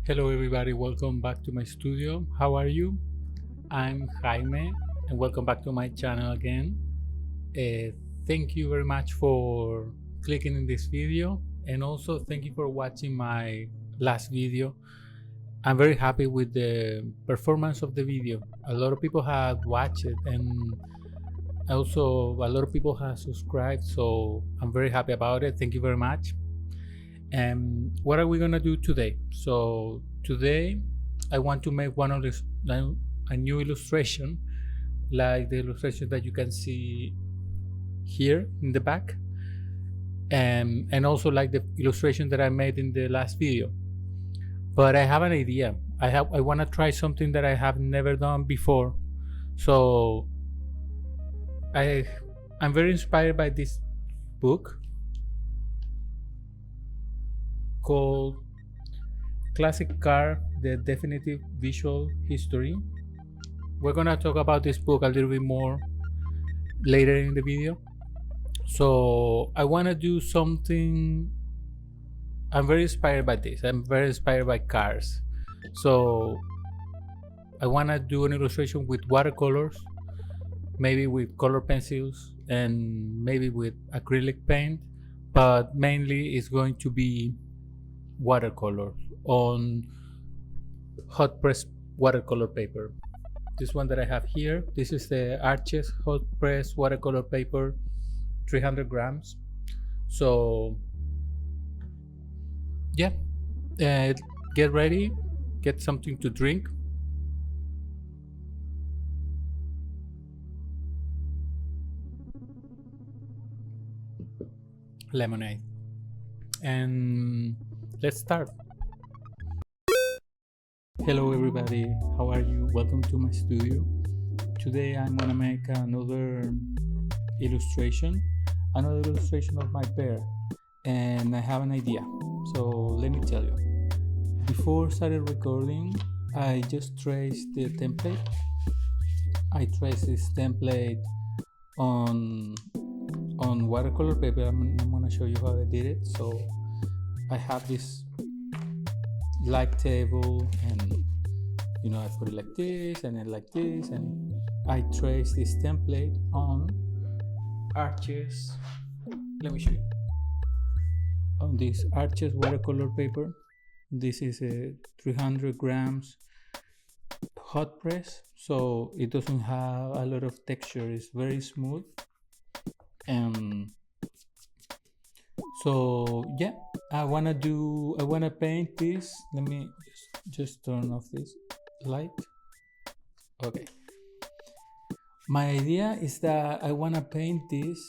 Hello everybody, welcome back to my studio. How are you? I'm Jaime and welcome back to my channel again. Thank you very much for clicking in this video, and also thank you for watching my last video. I'm very happy with the performance of the video. A lot of people have watched it, and also a lot of people have subscribed, so I'm very happy about it. Thank you very much. And what are we gonna do today? So today I want to make one of this a new illustration, like the illustration that you can see here in the back, and also like the illustration that I made in the last video. But I have an idea. I want to try something that I have never done before. So I'm very inspired by this book called Classic Car: The Definitive Visual History. We're gonna talk about this book a little bit more later in the video. So I want to do something. I'm very inspired by this. I'm very inspired by cars. So I want to do an illustration with watercolors, maybe with color pencils, and maybe with acrylic paint, but mainly it's going to be watercolor on hot press watercolor paper. This one that I have here, this is the Arches hot press watercolor paper, 300 grams. So yeah, get ready, get something to drink. Lemonade. And let's start. Hello everybody, how are you? Welcome to my studio. Today I'm gonna make another illustration of my bear, and I have an idea. So let me tell you. Before started recording, I just traced the template. I traced this template on watercolor paper. I'm gonna show you how I did it. So I have this like table, and I put it like this and then like this, and I trace this template on Arches. Let me show you. On this Arches watercolor paper, this is a 300 grams hot press, so it doesn't have a lot of texture. It's very smooth, and so yeah, I wanna paint this. Let me just turn off this light. Okay, my idea is that I wanna paint this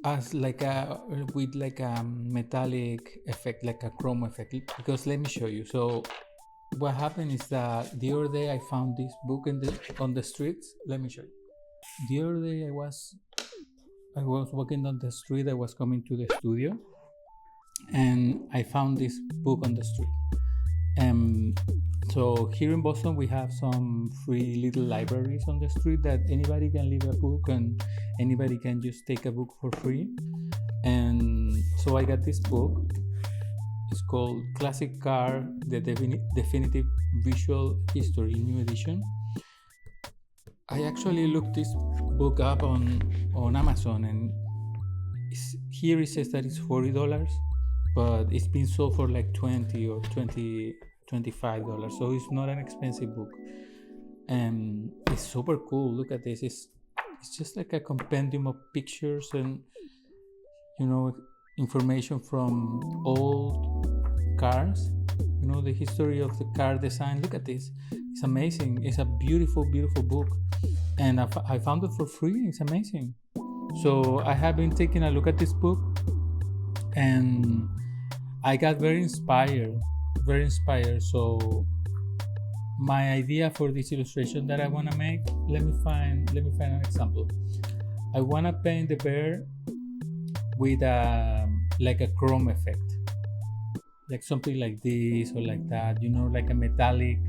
as with a metallic effect, like a chrome effect, because let me show you. So what happened is that the other day I found this book on the streets. Let me show you. The other day I was walking on the street. I was coming to the studio, and I found this book on the street. So here in Boston we have some free little libraries on the street that anybody can leave a book and anybody can just take a book for free. And so I got this book. It's called Classic Car: The Definitive Visual History, new edition. I actually looked this book up on Amazon, and here it says that it's $40, but it's been sold for like $20 or $25, so it's not an expensive book, and it's super cool. Look at this. It's just like a compendium of pictures and information from old cars, the history of the car design. Look at this. It's amazing. It's a beautiful book, and I found it for free. It's amazing. So I have been taking a look at this book, and I got very inspired. So my idea for this illustration that I want to make, let me find an example. I want to paint the bear with like a chrome effect, like something like this or like that, like a metallic,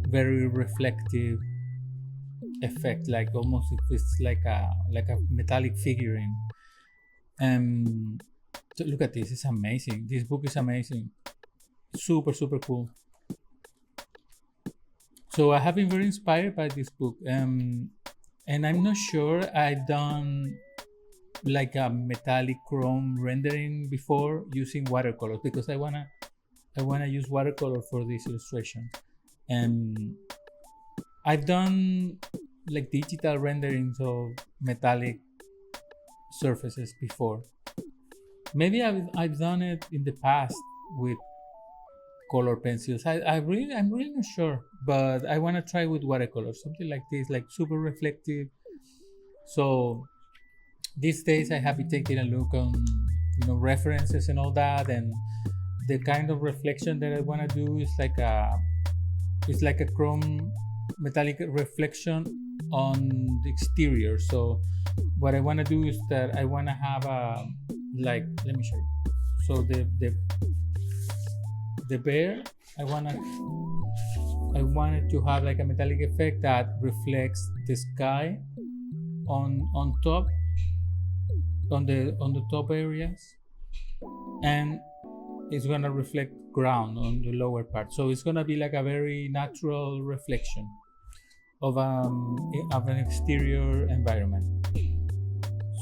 very reflective effect, like almost if it's like a metallic figurine. So look at this. It's amazing. This book is amazing. Super, super cool. So I have been very inspired by this book. And I'm not sure I've done like a metallic chrome rendering before using watercolors because I wanna use watercolor for this illustration. And I've done like digital renderings of metallic surfaces before. Maybe I've done it in the past with color pencils. I'm really not sure, but I want to try with watercolors, something like this, like super reflective. So these days I have been taking a look on references and all that, and the kind of reflection that I want to do is like a chrome metallic reflection on the exterior. So what I want to do is that I want to have a like let me show you. So the bear I wanted to have like a metallic effect that reflects the sky on top on the top areas, and it's gonna reflect ground on the lower part. So it's gonna be like a very natural reflection of an exterior environment.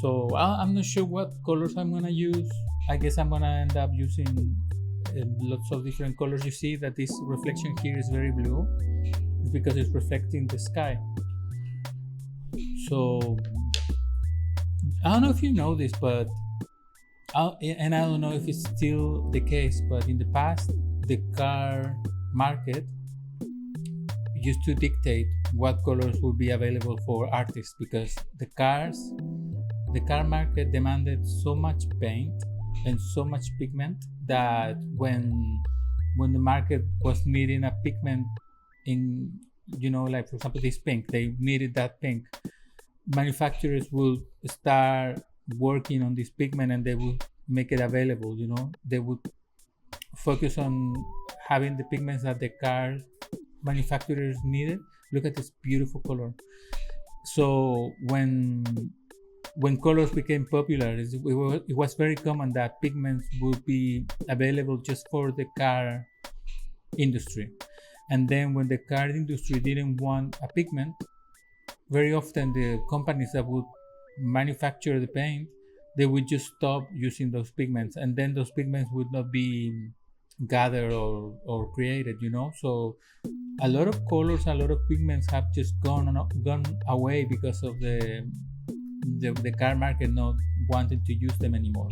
So I'm not sure what colors I'm gonna use. I guess I'm gonna end up using lots of different colors. You see that this reflection here is very blue. It's because it's reflecting the sky. So I don't know if you know this, but and I don't know if it's still the case, but in the past, the car market used to dictate what colors would be available for artists because the car market demanded so much paint and so much pigment that when the market was needing a pigment in like for example this pink, they needed that pink, manufacturers will start working on this pigment and they will make it available. They would focus on having the pigments that the car manufacturers needed. Look at this beautiful color. So when colors became popular, it was very common that pigments would be available just for the car industry. And then when the car industry didn't want a pigment, very often the companies that would manufacture the paint, they would just stop using those pigments, and then those pigments would not be gathered or created. So a lot of colors, a lot of pigments have just gone away because of the car market not wanting to use them anymore.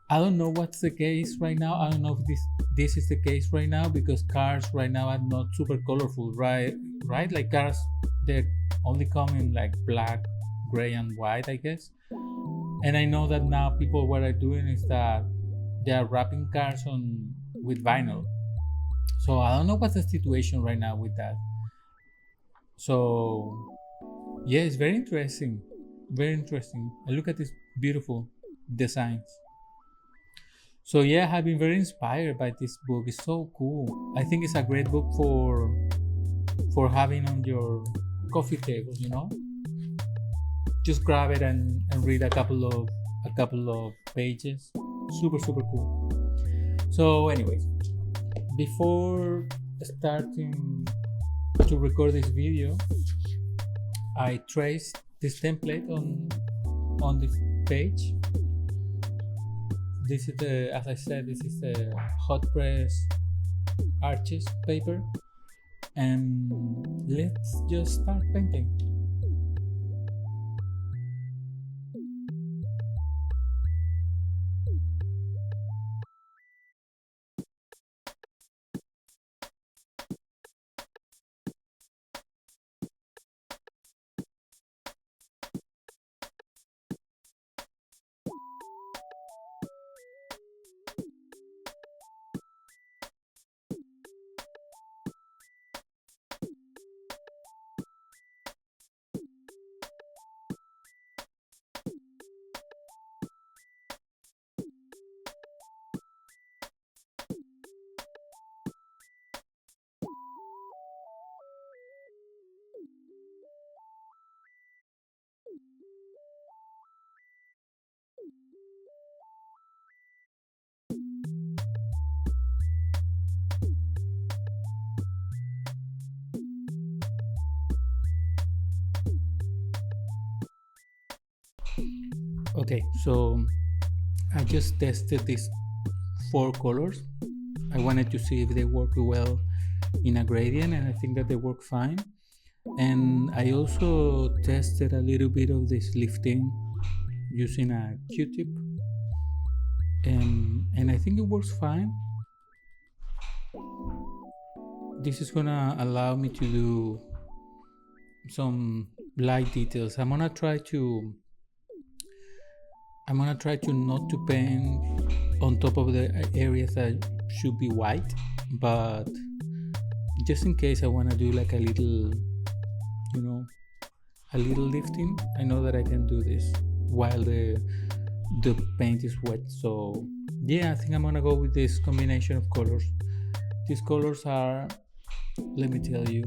I don't know what's the case right now. I don't know if this is the case right now because cars right now are not super colorful, right? Right, like cars, they only come in like black, gray, and white, I guess. And I know that now people what are doing is that they are wrapping cars on with vinyl. So I don't know what's the situation right now with that. So yeah, it's very interesting, very interesting. And look at these beautiful designs. So yeah, I've been very inspired by this book. It's so cool. I think it's a great book for having on your coffee table. Just grab it and read a couple of pages. Super super cool. So anyways, before starting to record this video, I traced this template on this page. This is as I said, this is the hot press arches paper, and let's just start painting. Okay, so I just tested these four colors. I wanted to see if they work well in a gradient, and I think that they work fine. And I also tested a little bit of this lifting using a Q-tip, and I think it works fine. This is gonna allow me to do some light details. I'm gonna try to not to paint on top of the areas that should be white, but just in case I want to do like you know, a little lifting, I know that I can do this while the paint is wet. So yeah, I think I'm gonna go with this combination of colors. These colors are, let me tell you,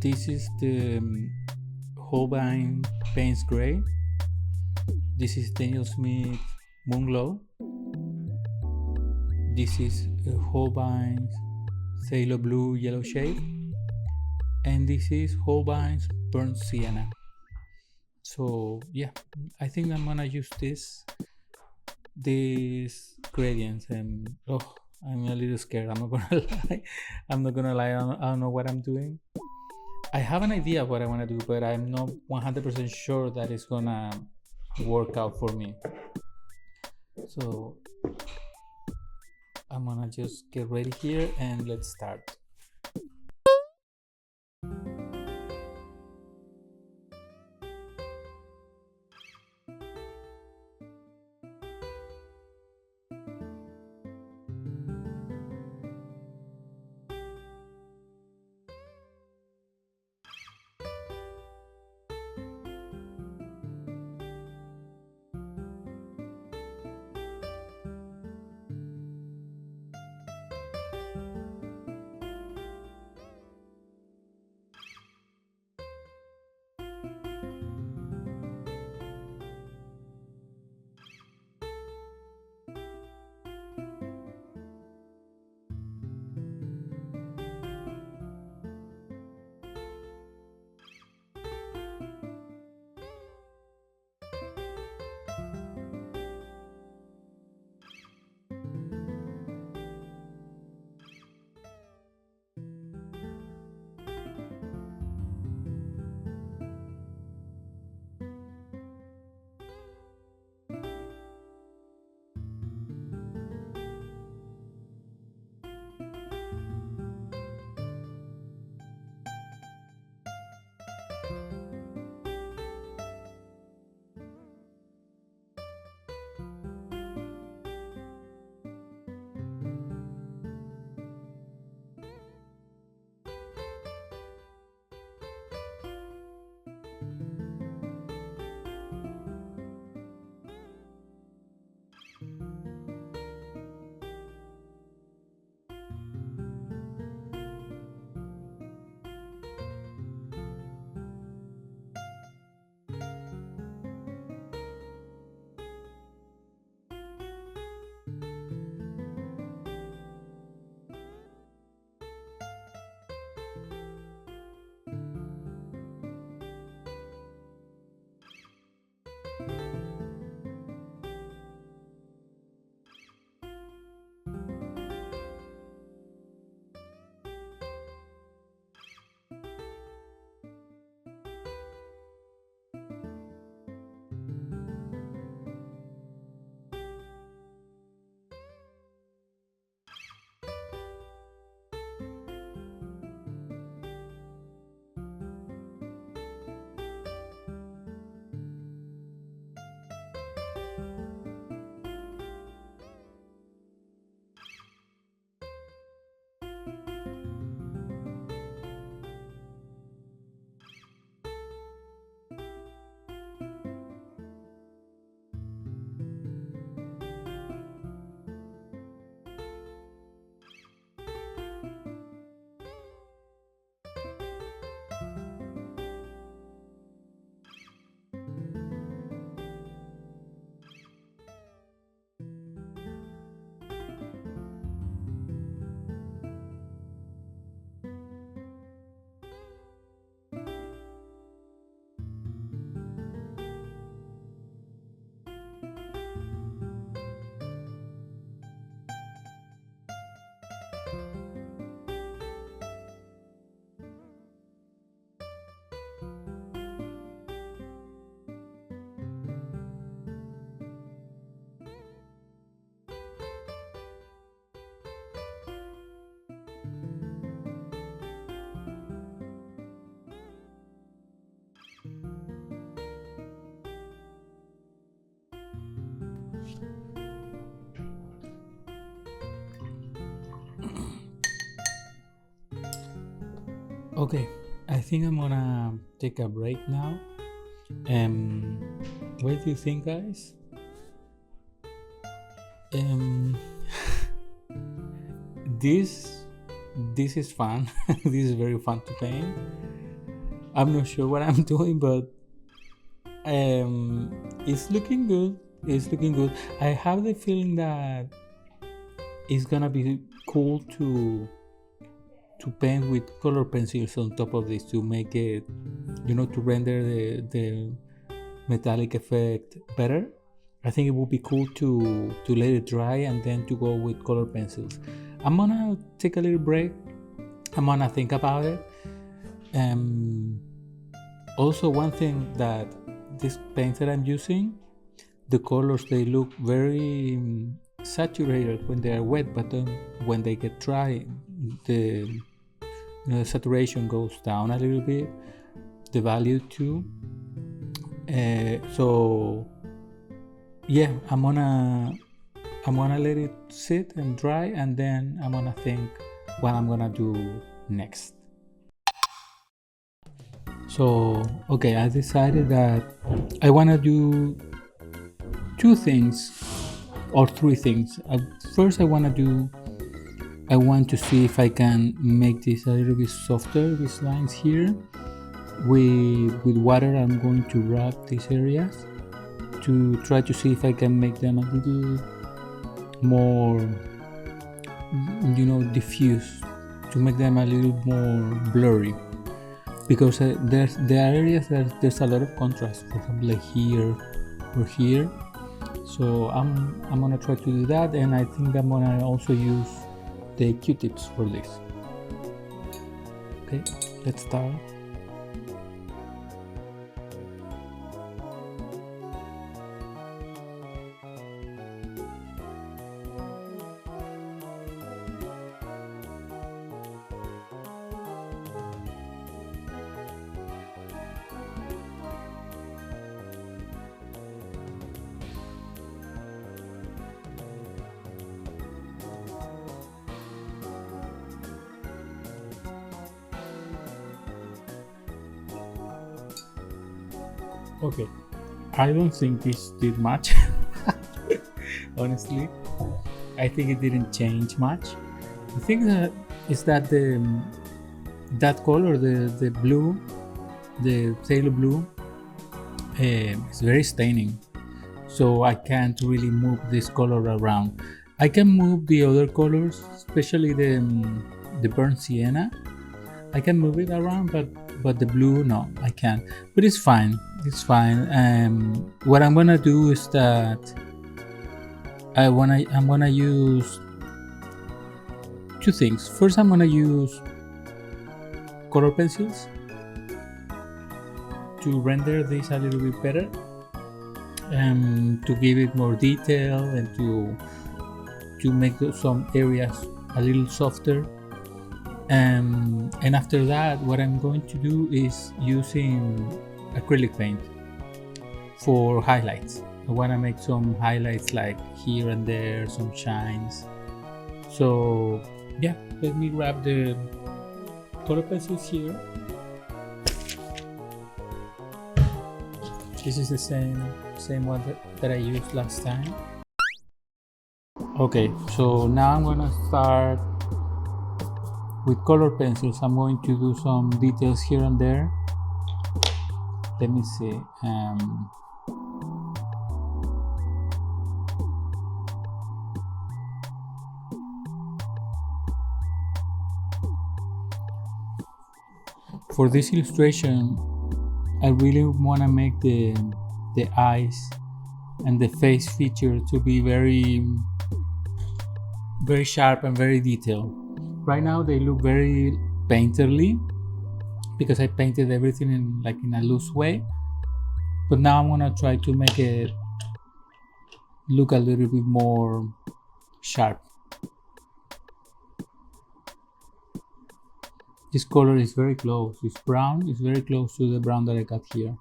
this is the Holbein Paints Gray. This is Daniel Smith Moonglow. This is Holbein's Phthalo Blue Yellow Shade, and this is Holbein's Burnt Sienna. So yeah, I think I'm gonna use these gradients, and I'm a little scared. I'm not gonna lie. I'm not gonna lie. I don't know what I'm doing. I have an idea of what I want to do, but I'm not 100% sure that it's gonna work out for me. So I'm gonna just get ready here and let's start. Okay, I think I'm gonna take a break now. Um, what do you think, guys? Um, this this is fun. This is very fun to paint. I'm not sure what I'm doing, but it's looking good. It's looking good. I have the feeling that it's gonna be cool to paint with color pencils on top of this to make it, to render the metallic effect better. I think it would be cool to let it dry and then to go with color pencils. I'm gonna take a little break. I'm gonna think about it. Also, one thing that this paint that I'm using, the colors, they look very saturated when they are wet, but then when they get dry, the saturation goes down a little bit, the value too. So yeah, I'm gonna let it sit and dry, and then I'm gonna think what I'm gonna do next. So okay, I decided that I wanna do two things or three things. First, I want to see if I can make this a little bit softer, these lines here. With water, I'm going to rub these areas to try to see if I can make them a little more, diffuse, to make them a little more blurry. Because there are areas that there's a lot of contrast, for example, like here or here. So I'm gonna try to do that, and I think I'm gonna also use the Q-tips for this. Okay, let's start. Okay, I don't think this did much. Honestly, I think it didn't change much. The thing that is that that color, the blue, the sailor blue, is very staining. So I can't really move this color around. I can move the other colors, especially the burnt sienna. I can move it around, but the blue, no, I can't. But it's fine. It's fine. What I'm gonna do is that I'm gonna use two things. First, I'm gonna use color pencils to render this a little bit better, to give it more detail and to make some areas a little softer. And after that, what I'm going to do is using acrylic paint for highlights. I want to make some highlights like here and there, some shines. So yeah, let me grab the color pencils here. This is the same one that I used last time. Okay, so now I'm gonna start with color pencils. I'm going to do some details here and there. Let me see. For this illustration, I really want to make the eyes and the face feature to be very sharp and very detailed. Right now they look very painterly because I painted everything in a loose way, but now I'm gonna try to make it look a little bit more sharp. This color is very close. It's brown. It's very close to the brown that I got here.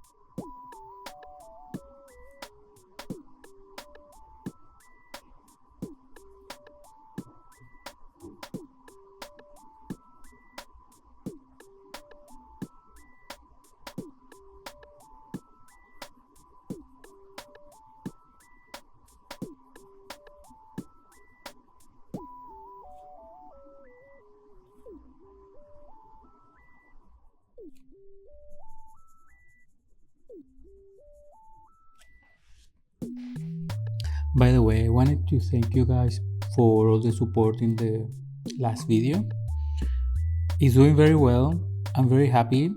By the way, I wanted to thank you guys for all the support in the last video. It's doing very well. I'm very happy.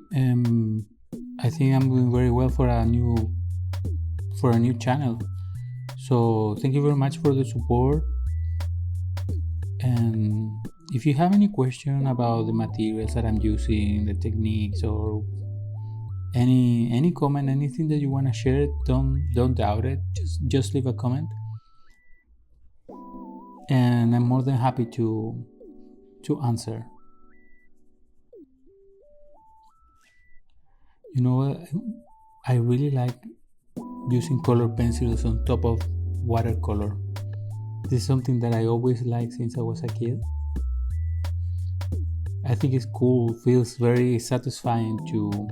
I think I'm doing very well for a new channel. So thank you very much for the support. And if you have any question about the materials that I'm using, the techniques, or any comment, anything that you want to share, don't doubt it. Just leave a comment, and I'm more than happy to answer. You know what? I really like using color pencils on top of watercolor. This is something that I always liked since I was a kid. I think it's cool, feels very satisfying to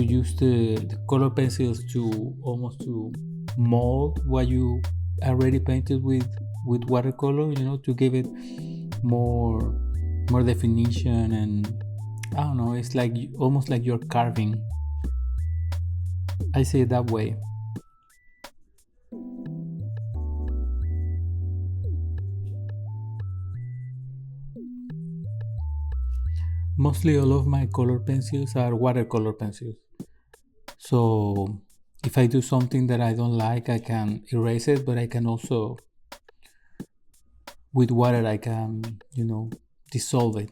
use the color pencils to almost to mold what you already painted with watercolor, to give it more definition. And I don't know, it's like almost like you're carving. I say it that way. Mostly all of my color pencils are watercolor pencils. So if I do something that I don't like, I can erase it, but I can also, with water, I can, dissolve it.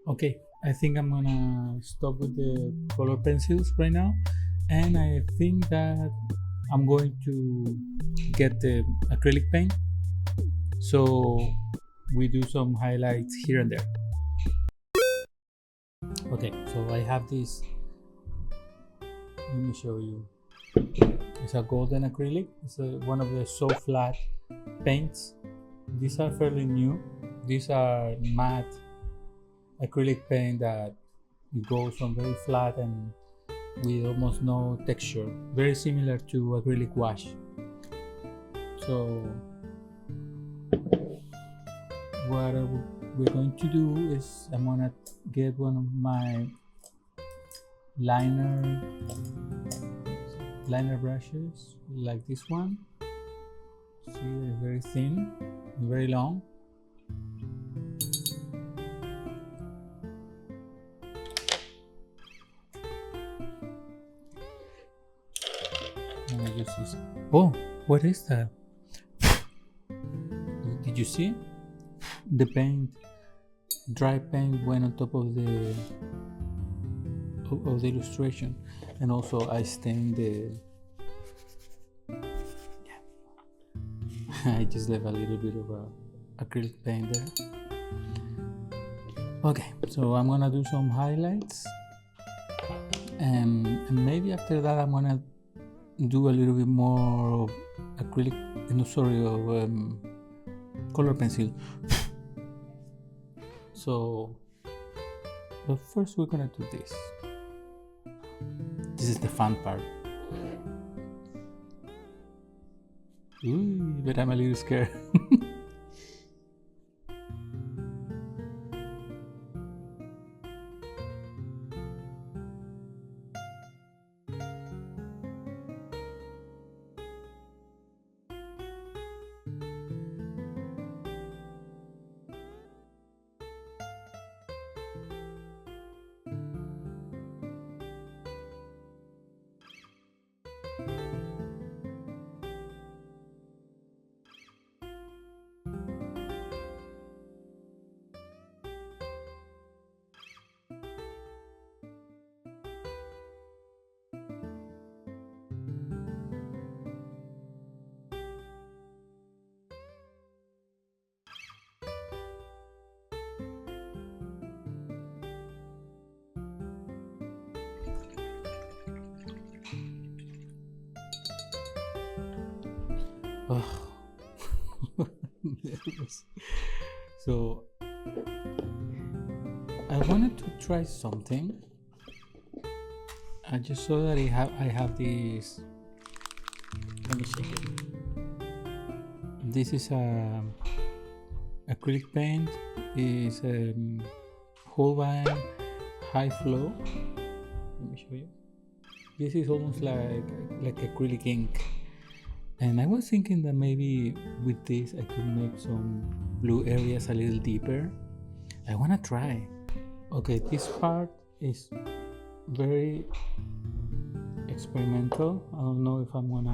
Okay, I think I'm gonna stop with the color pencils right now, and I think that I'm going to get the acrylic paint, so we do some highlights here and there. Okay, so I have this, let me show you. It's a golden acrylic. It's one of the so flat paints. These are fairly new. These are matte acrylic paint that it goes from very flat and with almost no texture, very similar to acrylic wash. So what we're going to do is I'm gonna get one of my liner brushes like this one. See, it's very thin, very long. And I use this. Oh, what is that? Did you see? The paint, dry paint went on top of the illustration, and also I stained the. I just left a little bit of acrylic paint there. Okay, so I'm gonna do some highlights, and maybe after that I'm gonna do a little bit more of acrylic, no, sorry, of color pencil. So, but first we're gonna do this. This is the fun part. Ooh, but I'm a little scared. Oh. So I wanted to try something. I just saw that I have this. Let me check it. This is a acrylic paint. Is Holbein high flow. Let me show you. This is almost like acrylic ink. And I was thinking that maybe with this I could make some blue areas a little deeper. I wanna try. Okay, this part is very experimental. I don't know if I'm gonna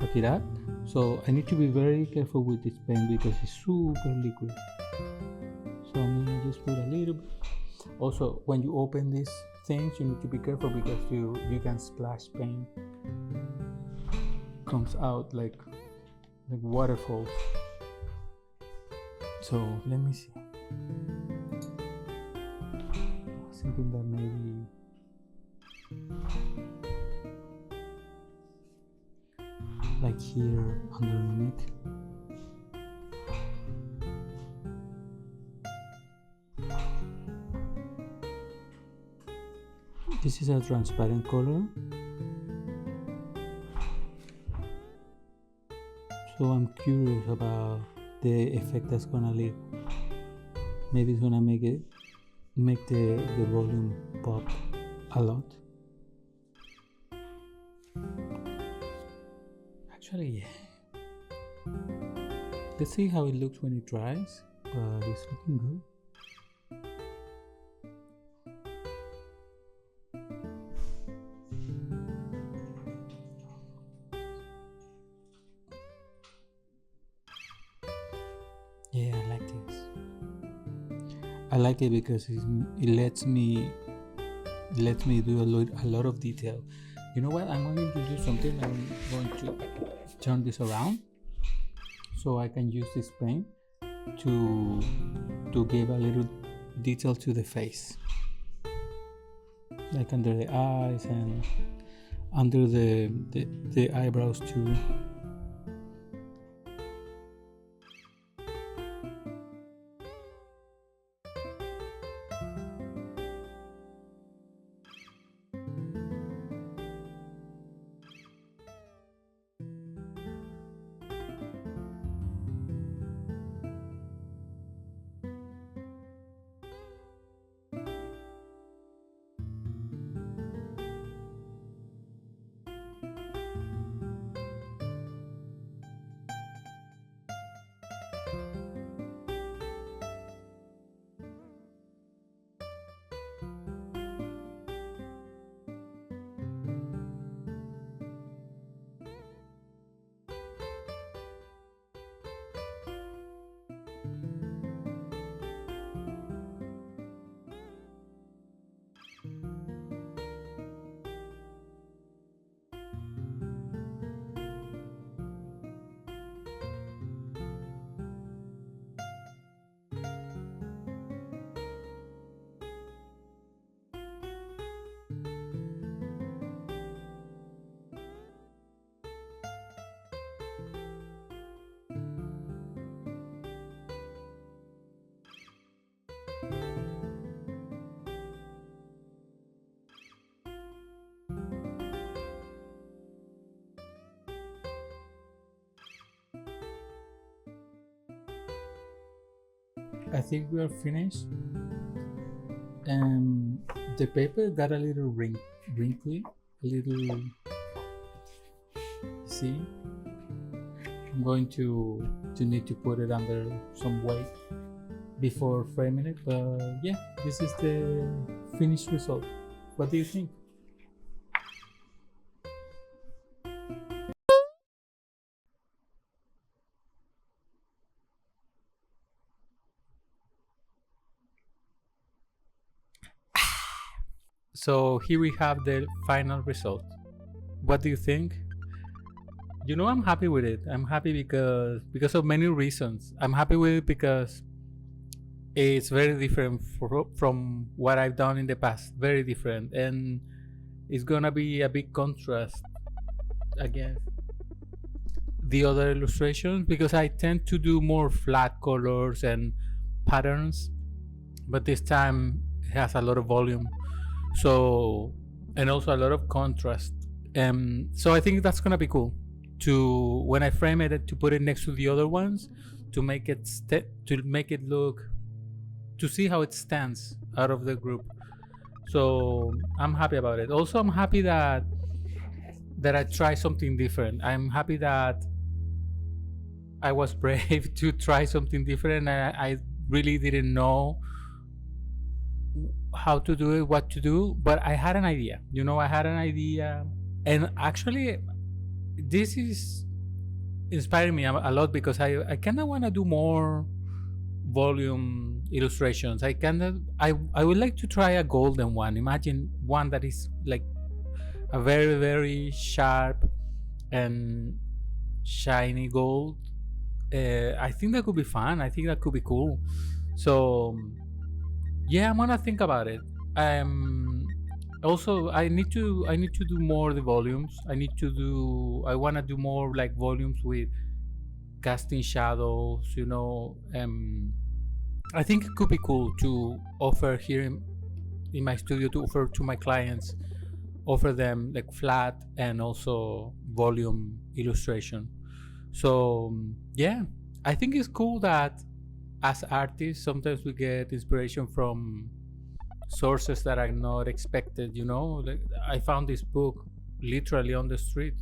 fuck it up. So I need to be very careful with this pen because it's super liquid. So I'm gonna just put a little bit. Also, when you open these things, you need to be careful because you can splash paint. Comes out like waterfalls. So let me see. I was thinking that maybe like here under the neck. This is a transparent color. So I'm curious about the effect that's gonna leave. Maybe it's gonna make the volume pop a lot. Actually, yeah. Let's see how it looks when it dries, but it's looking good. Yeah, I like this. I like it because it lets me do a lot of detail. You know what? I'm going to do something. I'm going to turn this around so I can use this paint to give a little detail to the face, like under the eyes and under the eyebrows too. I think we are finished. And the paper got a little wrinkly, a little. See, I'm going to need to put it under some weight before framing it. But yeah, this is the finished result. What do you think? So here we have the final result. What do you think? You know, I'm happy with it. I'm happy because of many reasons. I'm happy with it because it's very different from what I've done in the past. Very different, and it's gonna be a big contrast against the other illustrations because I tend to do more flat colors and patterns, but this time it has a lot of volume, so, and also a lot of contrast. So I think that's gonna be cool to, when I frame it, to put it next to the other ones, to make it to make it look, to see how it stands out of the group. So I'm happy about it. Also, I'm happy that I tried something different. I'm happy that I was brave to try something different. I really didn't know how to do it, what to do, but I had an idea. You know, I had an idea, and actually, this is inspiring me a lot because I kind of want to do more volume illustrations. I would like to try a golden one. Imagine one that is like a very, very sharp and shiny gold. I think that could be fun. I think that could be cool. So yeah, I'm gonna think about it. Also, I need to do more the volumes. I want to do more like volumes with casting shadows, you know. I think it could be cool to offer here in my studio, to offer to my clients, offer them like flat and also volume illustration. So yeah, I think it's cool that as artists sometimes we get inspiration from sources that are not expected, you know. Like, I found this book literally on the street,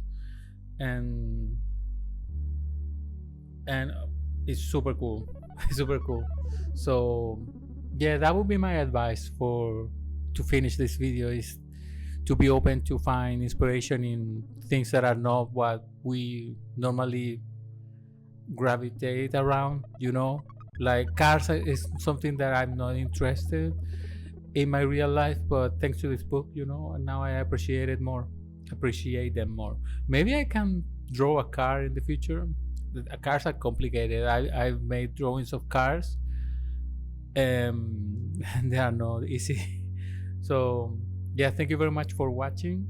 and it's super cool. Super cool. So yeah, that would be my advice for to finish this video, is to be open to find inspiration in things that are not what we normally gravitate around, you know. Like cars is something that I'm not interested in my real life, but thanks to this book, you know, and now I appreciate them more. Maybe I can draw a car in the future. Cars are complicated. I've made drawings of cars, and they are not easy. So yeah, thank you very much for watching,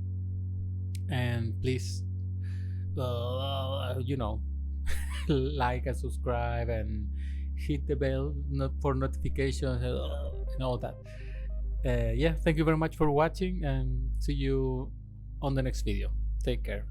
and please you know, like and subscribe and hit the bell for notifications and all that. Yeah, thank you very much for watching, and see you on the next video. Take care.